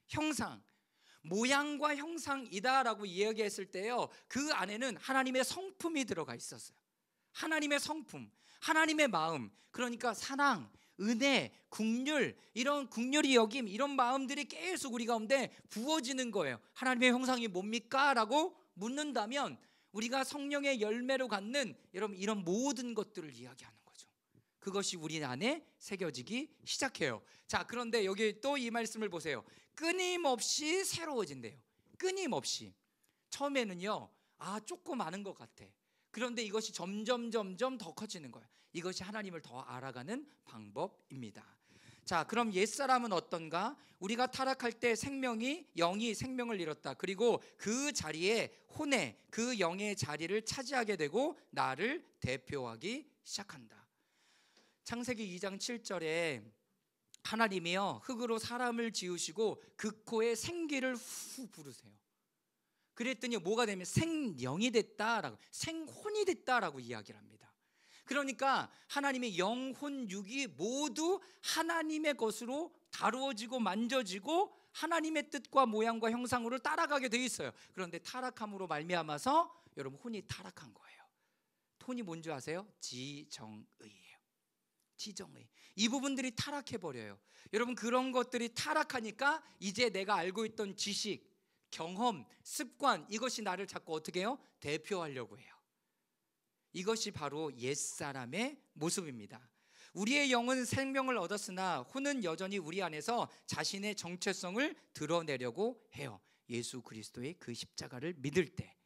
형상, 모양과 형상이다라고 이야기했을 때요, 그 안에는 하나님의 성품이 들어가 있었어요. 하나님의 성품, 하나님의 마음, 그러니까 사랑, 은혜, 긍휼, 이런 긍휼이 여김, 이런 마음들이 계속 우리 가운데 부어지는 거예요. 하나님의 형상이 뭡니까? 라고 묻는다면 우리가 성령의 열매로 갖는 여러분 이런 모든 것들을 이야기하는 거죠. 그것이 우리 안에 새겨지기 시작해요. 자, 그런데 여기 또 이 말씀을 보세요. 끊임없이 새로워진대요. 끊임없이. 처음에는요, 조금 아는 것 같아. 그런데 이것이 점점 더 커지는 거예요. 이것이 하나님을 더 알아가는 방법입니다. 자, 그럼 옛사람은 어떤가? 우리가 타락할 때 영이 생명을 잃었다. 그리고 그 자리에 혼의, 그 영의 자리를 차지하게 되고 나를 대표하기 시작한다. 창세기 2장 7절에 하나님이요, 흙으로 사람을 지으시고 그 코에 생기를 후 부르세요. 그랬더니 뭐가 되면 생영이 됐다라고, 생혼이 됐다라고 이야기를 합니다. 그러니까 하나님의 영혼 육이 모두 하나님의 것으로 다루어지고 만져지고 하나님의 뜻과 모양과 형상으로 따라가게 돼 있어요. 그런데 타락함으로 말미암아서 여러분 혼이 타락한 거예요. 혼이 뭔지 아세요? 지정의예요. 지정의. 이 부분들이 타락해 버려요. 여러분, 그런 것들이 타락하니까 이제 내가 알고 있던 지식, 경험, 습관, 이것이 나를 자꾸 어떻게 해요? 대표하려고 해요. 이것이 바로 옛사람의 모습입니다. 우리의 영은 생명을 얻었으나 혼은 여전히 우리 안에서 자신의 정체성을 드러내려고 해요. 예수 그리스도의 그 십자가를 믿을 때.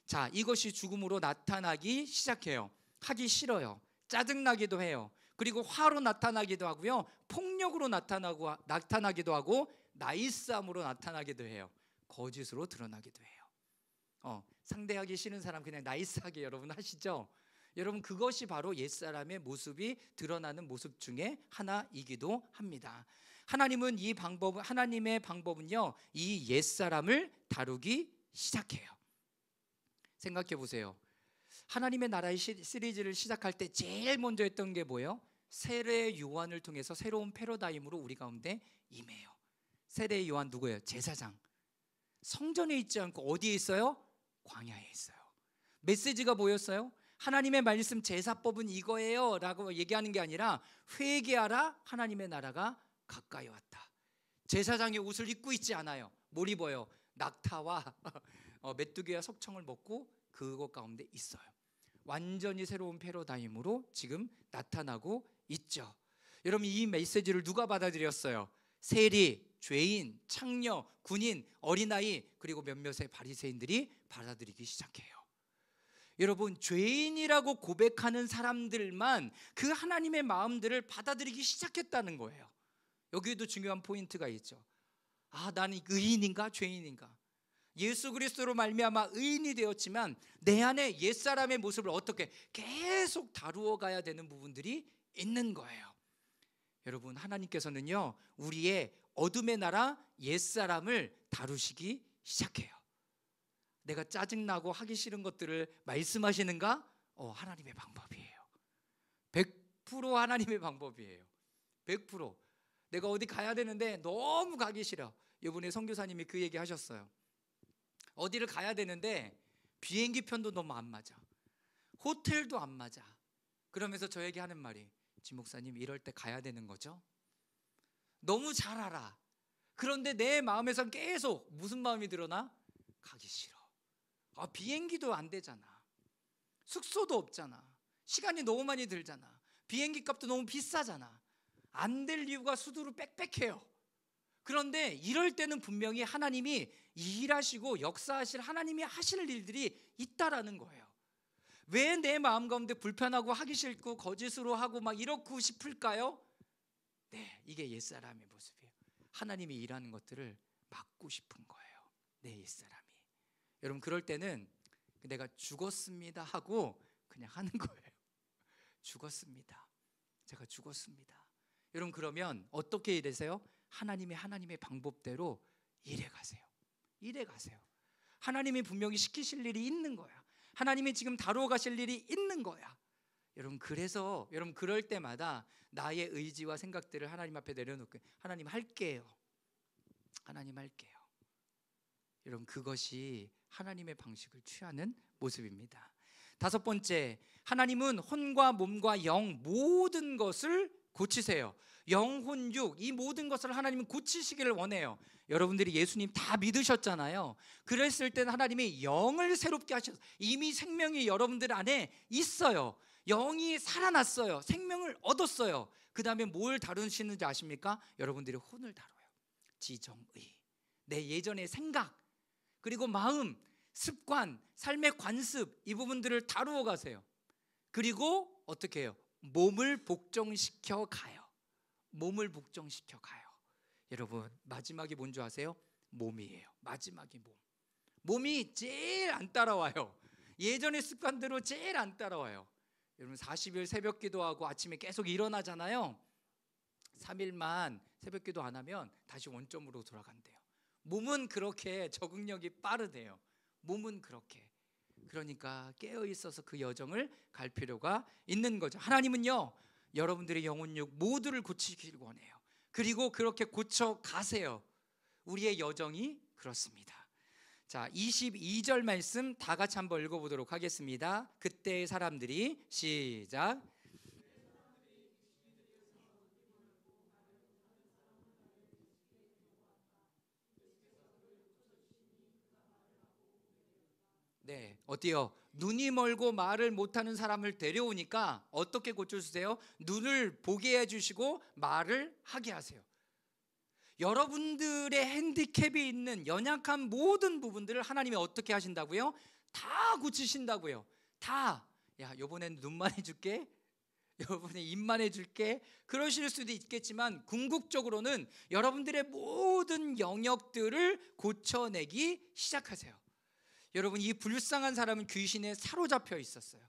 자, 이것이 죽음으로 나타나기 시작해요. 하기 싫어요. 짜증나기도 해요. 그리고 화로 나타나기도 하고요, 폭력으로 나타나기도 하고, 나이스함으로 나타나기도 해요. 거짓으로 드러나기도 해요. 상대하기 싫은 사람 그냥 나이스하게 여러분 하시죠? 여러분, 그것이 바로 옛사람의 모습이 드러나는 모습 중에 하나이기도 합니다. 하나님의 방법은요, 이 옛사람을 다루기 시작해요. 생각해 보세요. 하나님의 나라의 시리즈를 시작할 때 제일 먼저 했던 게 뭐예요? 세례 요한을 통해서 새로운 패러다임으로 우리 가운데 임해요. 세례 요한 누구예요? 제사장. 성전에 있지 않고 어디에 있어요? 광야에 있어요. 메시지가 뭐였어요? 하나님의 말씀 제사법은 이거예요 라고 얘기하는 게 아니라 회개하라, 하나님의 나라가 가까이 왔다. 제사장의 옷을 입고 있지 않아요. 뭘 입어요? 낙타와 메뚜기와 석청을 먹고 그것 가운데 있어요. 완전히 새로운 패러다임으로 지금 나타나고 있죠. 여러분, 이 메시지를 누가 받아들였어요? 세리, 죄인, 창녀, 군인, 어린아이, 그리고 몇몇의 바리새인들이 받아들이기 시작해요. 여러분, 죄인이라고 고백하는 사람들만 그 하나님의 마음들을 받아들이기 시작했다는 거예요. 여기에도 중요한 포인트가 있죠. 나는 의인인가 죄인인가? 예수 그리스도로 말미암아 의인이 되었지만 내 안에 옛사람의 모습을 어떻게 계속 다루어 가야 되는 부분들이 있는 거예요. 여러분, 하나님께서는요, 우리의 어둠의 나라 옛사람을 다루시기 시작해요. 내가 짜증나고 하기 싫은 것들을 말씀하시는가? 하나님의 방법이에요. 100% 하나님의 방법이에요. 100%. 내가 어디 가야 되는데 너무 가기 싫어. 이번에 선교사님이 그 얘기 하셨어요. 어디를 가야 되는데 비행기 편도 너무 안 맞아. 호텔도 안 맞아. 그러면서 저에게 하는 말이, 지 목사님, 이럴 때 가야 되는 거죠? 너무 잘 알아. 그런데 내 마음에선 계속 무슨 마음이 드러나? 가기 싫어. 비행기도 안 되잖아. 숙소도 없잖아. 시간이 너무 많이 들잖아. 비행기 값도 너무 비싸잖아. 안 될 이유가 수두로 빽빽해요. 그런데 이럴 때는 분명히 하나님이 일하시고 역사하실, 하나님이 하실 일들이 있다라는 거예요. 왜 내 마음 가운데 불편하고 하기 싫고 거짓으로 하고 막 이렇고 싶을까요? 네, 이게 옛사람의 모습이에요. 하나님이 일하는 것들을 막고 싶은 거예요. 내 옛사람이. 여러분, 그럴 때는 내가 죽었습니다 하고 그냥 하는 거예요. 죽었습니다. 제가 죽었습니다. 여러분, 그러면 어떻게 일하세요? 하나님의 방법대로 일해 가세요. 일해 가세요. 하나님이 분명히 시키실 일이 있는 거야. 하나님이 지금 다루어 가실 일이 있는 거야. 여러분, 그래서 여러분 그럴 때마다 나의 의지와 생각들을 하나님 앞에 내려놓고, 하나님 할게요. 하나님 할게요. 여러분, 그것이 하나님의 방식을 취하는 모습입니다. 다섯 번째, 하나님은 혼과 몸과 영 모든 것을 고치세요. 영혼, 육, 이 모든 것을 하나님은 고치시기를 원해요. 여러분들이 예수님 다 믿으셨잖아요. 그랬을 때는 하나님이 영을 새롭게 하셔서 이미 생명이 여러분들 안에 있어요. 영이 살아났어요. 생명을 얻었어요. 그 다음에 뭘 다루시는지 아십니까? 여러분들이 혼을 다뤄요. 지정의, 내 예전의 생각, 그리고 마음, 습관, 삶의 관습, 이 부분들을 다루어 가세요. 그리고 어떻게 해요? 몸을 복종시켜 가요. 몸을 복종시켜 가요. 여러분, 마지막이 뭔지 아세요? 몸이에요. 마지막이 몸. 몸이 제일 안 따라와요. 예전의 습관대로 제일 안 따라와요. 여러분, 40일 새벽 기도하고 아침에 계속 일어나잖아요. 3일만 새벽 기도 안 하면 다시 원점으로 돌아간대요. 몸은 그렇게 적응력이 빠르대요. 몸은 그렇게. 그러니까 깨어 있어서 그 여정을 갈 필요가 있는 거죠. 하나님은요, 여러분들의 영혼육 모두를 고치기를 원해요. 그리고 그렇게 고쳐 가세요. 우리의 여정이 그렇습니다. 자, 22절 말씀 다 같이 한번 읽어보도록 하겠습니다. 그때의 사람들이, 시작. 네, 어때요? 눈이 멀고 말을 못하는 사람을 데려오니까 어떻게 고쳐주세요? 눈을 보게 해주시고 말을 하게 하세요. 여러분들의 핸디캡이 있는 연약한 모든 부분들을 하나님이 어떻게 하신다고요? 다 고치신다고요. 다. 야, 이번엔 눈만 해줄게, 여러분의 입만 해줄게, 그러실 수도 있겠지만 궁극적으로는 여러분들의 모든 영역들을 고쳐내기 시작하세요. 여러분, 이 불쌍한 사람은 귀신에 사로잡혀 있었어요.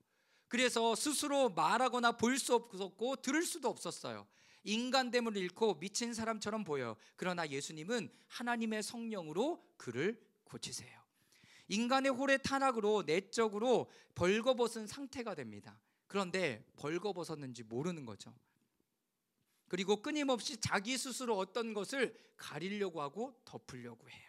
그래서 스스로 말하거나 볼 수 없었고 들을 수도 없었어요. 인간됨을 잃고 미친 사람처럼 보여요. 그러나 예수님은 하나님의 성령으로 그를 고치세요. 인간의 홀의 탄악으로 내적으로 벌거벗은 상태가 됩니다. 그런데 벌거벗었는지 모르는 거죠. 그리고 끊임없이 자기 스스로 어떤 것을 가리려고 하고 덮으려고 해요.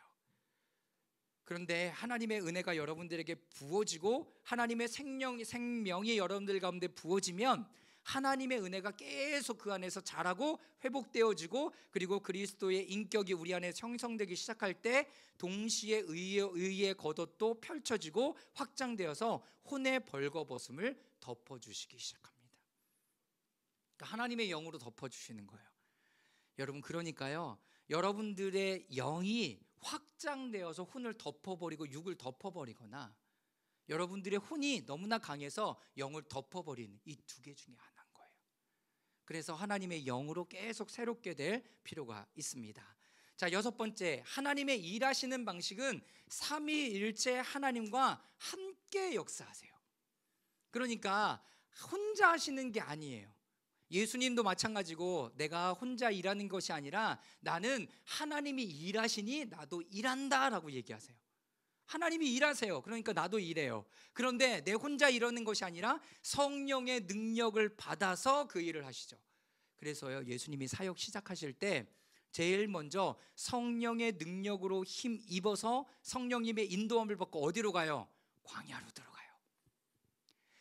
그런데 하나님의 은혜가 여러분들에게 부어지고 하나님의 생명이 여러분들 가운데 부어지면 하나님의 은혜가 계속 그 안에서 자라고 회복되어지고, 그리고 그리스도의 인격이 우리 안에 형성되기 시작할 때 동시에 의의 겉옷도 펼쳐지고 확장되어서 혼의 벌거벗음을 덮어주시기 시작합니다. 그러니까 하나님의 영으로 덮어주시는 거예요. 여러분, 그러니까요, 여러분들의 영이 확장되어서 혼을 덮어버리고 육을 덮어버리거나 여러분들의 혼이 너무나 강해서 영을 덮어버리는 이 두 개 중에 하나인 거예요. 그래서 하나님의 영으로 계속 새롭게 될 필요가 있습니다. 자, 여섯 번째, 하나님의 일하시는 방식은 삼위일체 하나님과 함께 역사하세요. 그러니까 혼자 하시는 게 아니에요. 예수님도 마찬가지고 내가 혼자 일하는 것이 아니라 나는 하나님이 일하시니 나도 일한다 라고 얘기하세요. 하나님이 일하세요. 그러니까 나도 일해요. 그런데 내 혼자 이러는 것이 아니라 성령의 능력을 받아서 그 일을 하시죠. 그래서요, 예수님이 사역 시작하실 때 제일 먼저 성령의 능력으로 힘입어서 성령님의 인도함을 받고 어디로 가요? 광야로 들어가요.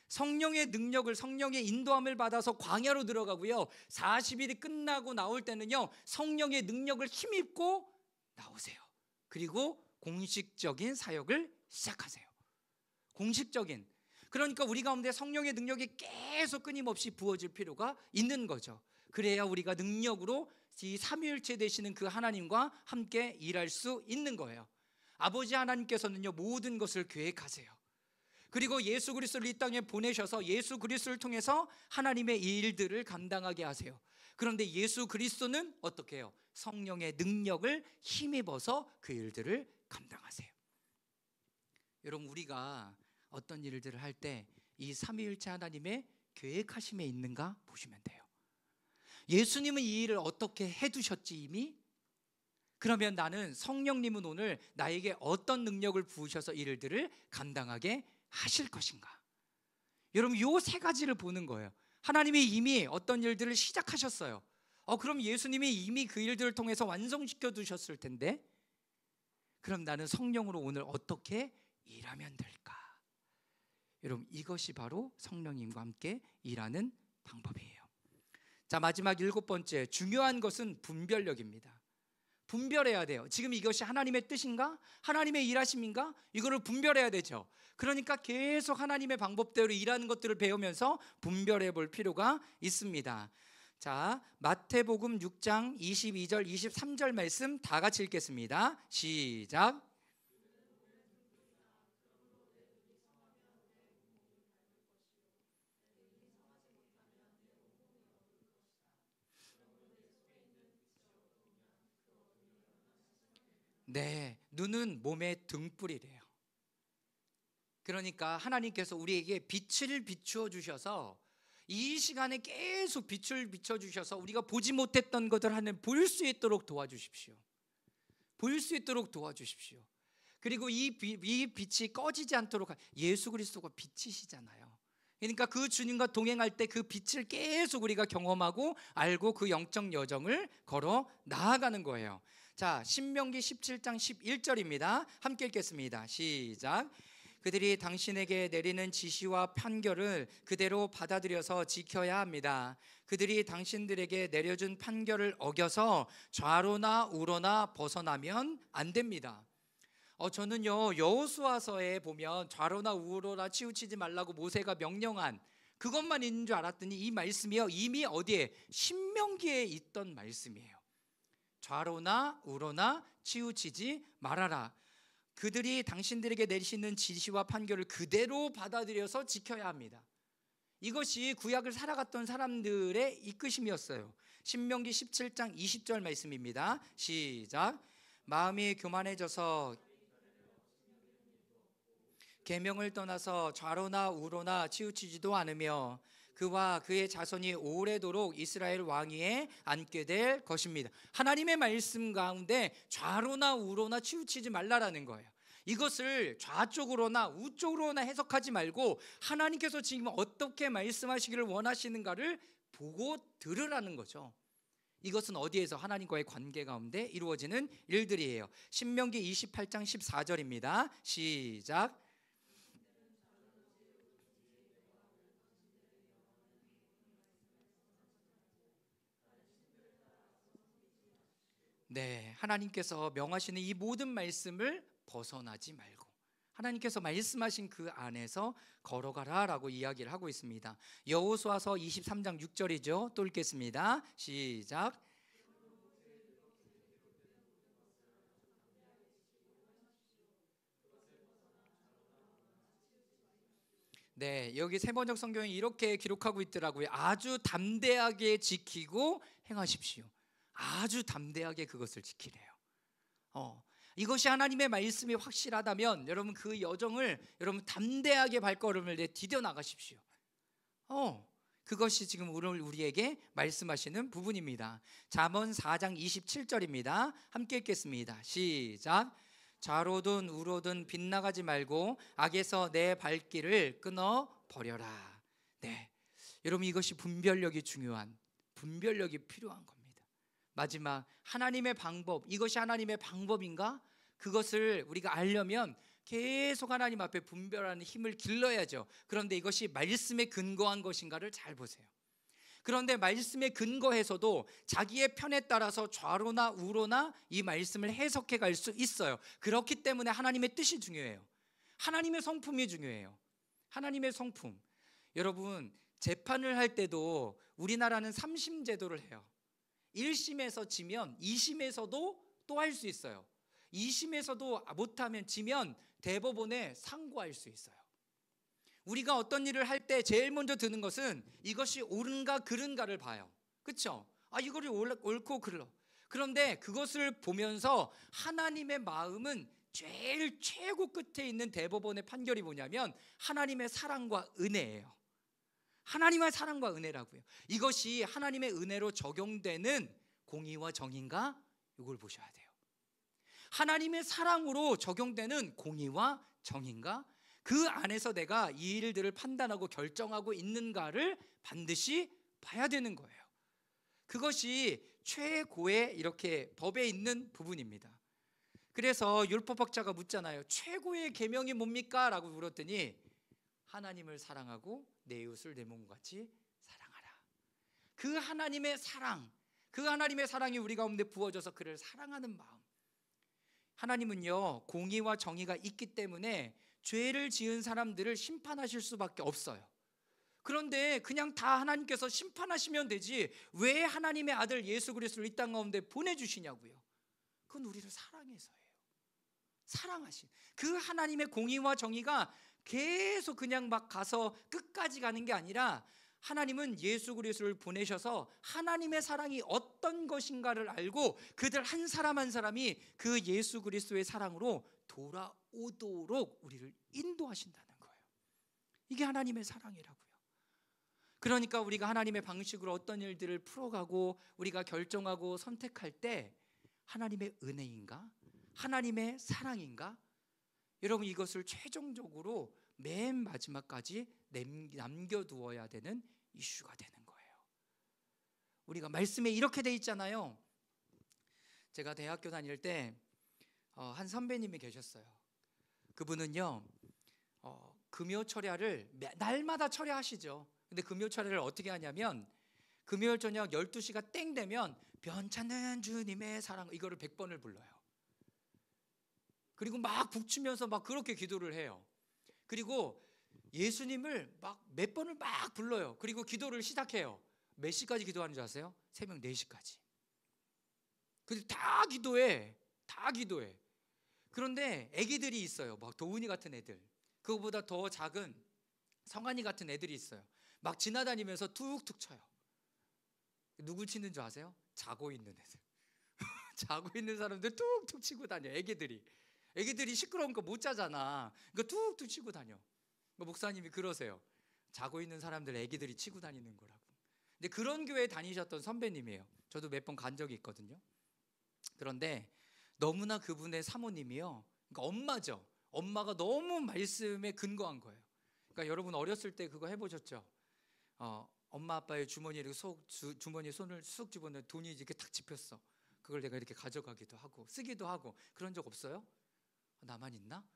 성령의 능력을, 성령의 인도함을 받아서 광야로 들어가고요, 40일이 끝나고 나올 때는요, 성령의 능력을 힘입고 나오세요. 그리고 공식적인 사역을 시작하세요. 공식적인. 그러니까 우리 가운데 성령의 능력이 계속 끊임없이 부어질 필요가 있는 거죠. 그래야 우리가 능력으로 이 삼위일체 되시는 그 하나님과 함께 일할 수 있는 거예요. 아버지 하나님께서는요, 모든 것을 계획하세요. 그리고 예수 그리스도를 이 땅에 보내셔서 예수 그리스도를 통해서 하나님의 일들을 감당하게 하세요. 그런데 예수 그리스도는 어떻게 해요? 성령의 능력을 힘입어서 그 일들을 감당하세요. 여러분, 우리가 어떤 일들을 할 때 이 삼위일체 하나님의 계획하심에 있는가 보시면 돼요. 예수님은 이 일을 어떻게 해두셨지 이미? 그러면 나는, 성령님은 오늘 나에게 어떤 능력을 부으셔서 이 일들을 감당하게 하실 것인가? 여러분, 이 세 가지를 보는 거예요. 하나님이 이미 어떤 일들을 시작하셨어요. 그럼 예수님이 이미 그 일들을 통해서 완성시켜 두셨을 텐데, 그럼 나는 성령으로 오늘 어떻게 일하면 될까? 여러분, 이것이 바로 성령님과 함께 일하는 방법이에요. 자, 마지막 일곱 번째, 중요한 것은 분별력입니다. 분별해야 돼요. 지금 이것이 하나님의 뜻인가? 하나님의 일하심인가? 이거를 분별해야 되죠. 그러니까 계속 하나님의 방법대로 일하는 것들을 배우면서 분별해 볼 필요가 있습니다. 자, 마태복음 6장 22절 23절 말씀 다 같이 읽겠습니다. 시작. 네, 눈은 몸의 등불이래요. 그러니까 하나님께서 우리에게 빛을 비추어 주셔서 이 시간에 계속 빛을 비춰 주셔서 우리가 보지 못했던 것을 하나님 볼 수 있도록 도와주십시오. 볼 수 있도록 도와주십시오. 그리고 이 빛이 꺼지지 않도록 예수 그리스도가 빛이시잖아요. 그러니까 그 주님과 동행할 때 그 빛을 계속 우리가 경험하고 알고 그 영적 여정을 걸어 나아가는 거예요. 자, 신명기 17장 11절입니다. 함께 읽겠습니다. 시작. 그들이 당신에게 내리는 지시와 판결을 그대로 받아들여서 지켜야 합니다. 그들이 당신들에게 내려준 판결을 어겨서 좌로나 우로나 벗어나면 안 됩니다. 저는요, 여호수아서에 보면 좌로나 우로나 치우치지 말라고 모세가 명령한 그것만 있는 줄 알았더니 이 말씀이요, 이미 어디에? 신명기에 있던 말씀이에요. 좌로나 우로나 치우치지 말아라. 그들이 당신들에게 내리시는 지시와 판결을 그대로 받아들여서 지켜야 합니다. 이것이 구약을 살아갔던 사람들의 이끄심이었어요. 신명기 17장 20절 말씀입니다. 시작. 마음이 교만해져서 계명을 떠나서 좌로나 우로나 치우치지도 않으며 그와 그의 자손이 오래도록 이스라엘 왕위에 앉게 될 것입니다. 하나님의 말씀 가운데 좌로나 우로나 치우치지 말라라는 거예요. 이것을 좌쪽으로나 우쪽으로나 해석하지 말고 하나님께서 지금 어떻게 말씀하시기를 원하시는가를 보고 들으라는 거죠. 이것은 어디에서? 하나님과의 관계 가운데 이루어지는 일들이에요. 신명기 28장 14절입니다. 시작. 네, 하나님께서 명하시는 이 모든 말씀을 벗어나지 말고 하나님께서 말씀하신 그 안에서 걸어가라라고 이야기를 하고 있습니다. 여호수아서 23장 6절이죠. 또 읽겠습니다. 시작. 네, 여기 세번역 성경이 이렇게 기록하고 있더라고요. 아주 담대하게 지키고 행하십시오. 아주 담대하게 그것을 지키래요. 이것이 하나님의 말씀이 확실하다면 여러분 그 여정을 여러분 담대하게 발걸음을 디뎌 나가십시오. 그것이 지금 오늘 우리에게 말씀하시는 부분입니다. 잠언 4장 27절입니다. 함께 읽겠습니다. 시작. 좌로든 우로든 빗나가지 말고 악에서 내 발길을 끊어 버려라. 네, 여러분 이것이 분별력이 중요한, 분별력이 필요한 겁니다. 마지막, 하나님의 방법, 이것이 하나님의 방법인가? 그것을 우리가 알려면 계속 하나님 앞에 분별하는 힘을 길러야죠. 그런데 이것이 말씀에 근거한 것인가를 잘 보세요. 그런데 말씀에 근거해서도 자기의 편에 따라서 좌로나 우로나 이 말씀을 해석해 갈 수 있어요. 그렇기 때문에 하나님의 뜻이 중요해요. 하나님의 성품이 중요해요. 하나님의 성품. 여러분, 재판을 할 때도 우리나라는 3심 제도를 해요. 1심에서 지면 2심에서도 또 할 수 있어요. 2심에서도 못하면 지면 대법원에 상고할 수 있어요. 우리가 어떤 일을 할 때 제일 먼저 드는 것은 이것이 옳은가 그른가를 봐요. 그렇죠? 이거를 옳고 그르. 그런데 그것을 보면서 하나님의 마음은 제일 최고 끝에 있는 대법원의 판결이 뭐냐면 하나님의 사랑과 은혜예요. 하나님의 사랑과 은혜라고요. 이것이 하나님의 은혜로 적용되는 공의와 정의인가? 이걸 보셔야 돼요. 하나님의 사랑으로 적용되는 공의와 정의인가? 그 안에서 내가 이 일들을 판단하고 결정하고 있는가를 반드시 봐야 되는 거예요. 그것이 최고의 이렇게 법에 있는 부분입니다. 그래서 율법학자가 묻잖아요. 최고의 계명이 뭡니까? 라고 물었더니 하나님을 사랑하고 내 이웃을 내 몸같이 사랑하라. 그 하나님의 사랑, 그 하나님의 사랑이 우리 가운데 부어져서 그를 사랑하는 마음. 하나님은요, 공의와 정의가 있기 때문에 죄를 지은 사람들을 심판하실 수밖에 없어요. 그런데 그냥 다 하나님께서 심판하시면 되지 왜 하나님의 아들 예수 그리스도를 이 땅 가운데 보내주시냐고요. 그건 우리를 사랑해서예요. 사랑하신 그 하나님의 공의와 정의가 계속 그냥 막 가서 끝까지 가는 게 아니라, 하나님은 예수 그리스도를 보내셔서 하나님의 사랑이 어떤 것인가를 알고 그들 한 사람 한 사람이 그 예수 그리스도의 사랑으로 돌아오도록 우리를 인도하신다는 거예요. 이게 하나님의 사랑이라고요. 그러니까 우리가 하나님의 방식으로 어떤 일들을 풀어가고 우리가 결정하고 선택할 때 하나님의 은혜인가? 하나님의 사랑인가? 여러분, 이것을 최종적으로 맨 마지막까지 남겨두어야 되는 이슈가 되는 거예요. 우리가 말씀에 이렇게 돼 있잖아요. 제가 대학교 다닐 때 한 선배님이 계셨어요. 그분은요, 금요 철야를 날마다 철야하시죠. 근데 금요 철야를 어떻게 하냐면, 금요일 저녁 12시가 땡 되면 변찮는 주님의 사랑, 이거를 100번을 불러요. 그리고 막 북치면서 막 그렇게 기도를 해요. 그리고 예수님을 막 몇 번을 막 불러요. 그리고 기도를 시작해요. 몇 시까지 기도하는 줄 아세요? 새벽 4시까지. 그리고 다 기도해. 다 기도해. 그런데 애기들이 있어요. 막 도훈이 같은 애들, 그거보다 더 작은 성환이 같은 애들이 있어요. 막 지나다니면서 툭툭 쳐요. 누굴 치는 줄 아세요? 자고 있는 애들. 자고 있는 사람들 툭툭 치고 다녀. 애기들이 시끄러운 거 못 자잖아. 그러니까 툭툭 치고 다녀. 목사님이 그러세요. 자고 있는 사람들 애기들이 치고 다니는 거라고. 근데 그런 교회에 다니셨던 선배님이에요. 저도 몇 번 간 적이 있거든요. 그런데 너무나 그분의 사모님이요, 그러니까 엄마죠. 엄마가 너무 말씀에 근거한 거예요. 그러니까 여러분 어렸을 때 그거 해보셨죠? 엄마 아빠의 주머니에 주머니에 손을 쑥 집어넣으면 돈이 이렇게 탁 집혔어. 그걸 내가 이렇게 가져가기도 하고 쓰기도 하고. 그런 적 없어요? 나만 있나?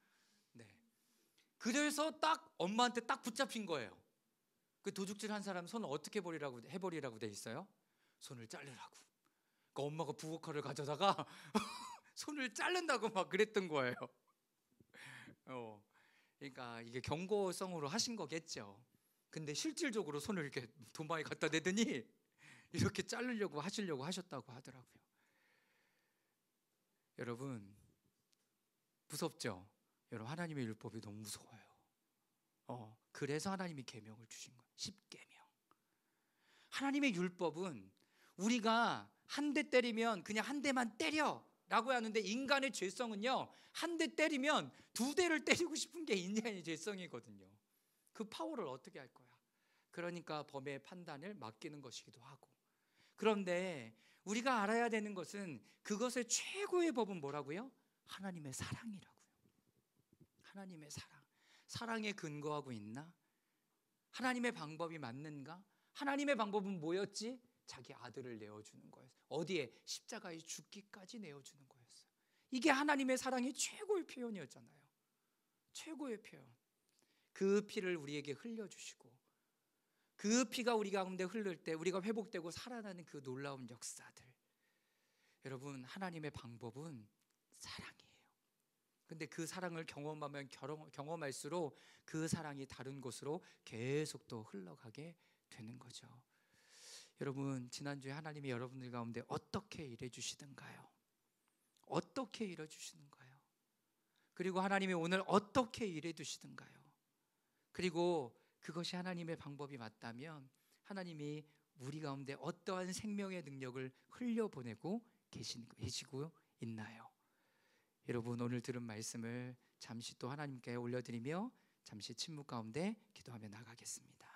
네. 그래서 딱 엄마한테 딱 붙잡힌 거예요. 그 도둑질한 사람 손을 어떻게 해버리라고 돼 있어요? 손을 자르라고. 그러니까 엄마가 부엌칼을 가져다가 손을 자른다고 막 그랬던 거예요. 그러니까 이게 경고성으로 하신 거겠죠. 근데 실질적으로 손을 이렇게 도마에 갖다 대더니 이렇게 자르려고 하셨다고 하더라고요. 여러분, 무섭죠? 여러분, 하나님의 율법이 너무 무서워요. 그래서 하나님이 계명을 주신 거예요. 10계명. 하나님의 율법은 우리가 한 대 때리면 그냥 한 대만 때려 라고 하는데, 인간의 죄성은요, 한 대 때리면 2대를 때리고 싶은 게 인간의 죄성이거든요. 그 파워를 어떻게 할 거야? 그러니까 범의 판단을 맡기는 것이기도 하고. 그런데 우리가 알아야 되는 것은, 그것의 최고의 법은 뭐라고요? 하나님의 사랑이라고요. 하나님의 사랑. 사랑에 근거하고 있나? 하나님의 방법이 맞는가? 하나님의 방법은 뭐였지? 자기 아들을 내어주는 거였어요. 어디에? 십자가에 죽기까지 내어주는 거였어요. 이게 하나님의 사랑의 최고의 표현이었잖아요. 최고의 표현. 그 피를 우리에게 흘려주시고, 그 피가 우리 가운데 흐를 때 우리가 회복되고 살아나는 그 놀라운 역사들. 여러분, 하나님의 방법은 사랑이에요. 근데 그 사랑을 경험하면 경험할수록 그 사랑이 다른 곳으로 계속 또 흘러가게 되는 거죠. 여러분, 지난주에 하나님이 여러분들 가운데 어떻게 일해 주시던가요? 어떻게 일해 주시는가요? 그리고 하나님이 오늘 어떻게 일해 주시던가요? 그리고 그것이 하나님의 방법이 맞다면 하나님이 우리 가운데 어떠한 생명의 능력을 흘려보내고 계시고 있나요? 여러분, 오늘 들은 말씀을 잠시 또 하나님께 올려드리며 잠시 침묵 가운데 기도하며 나가겠습니다.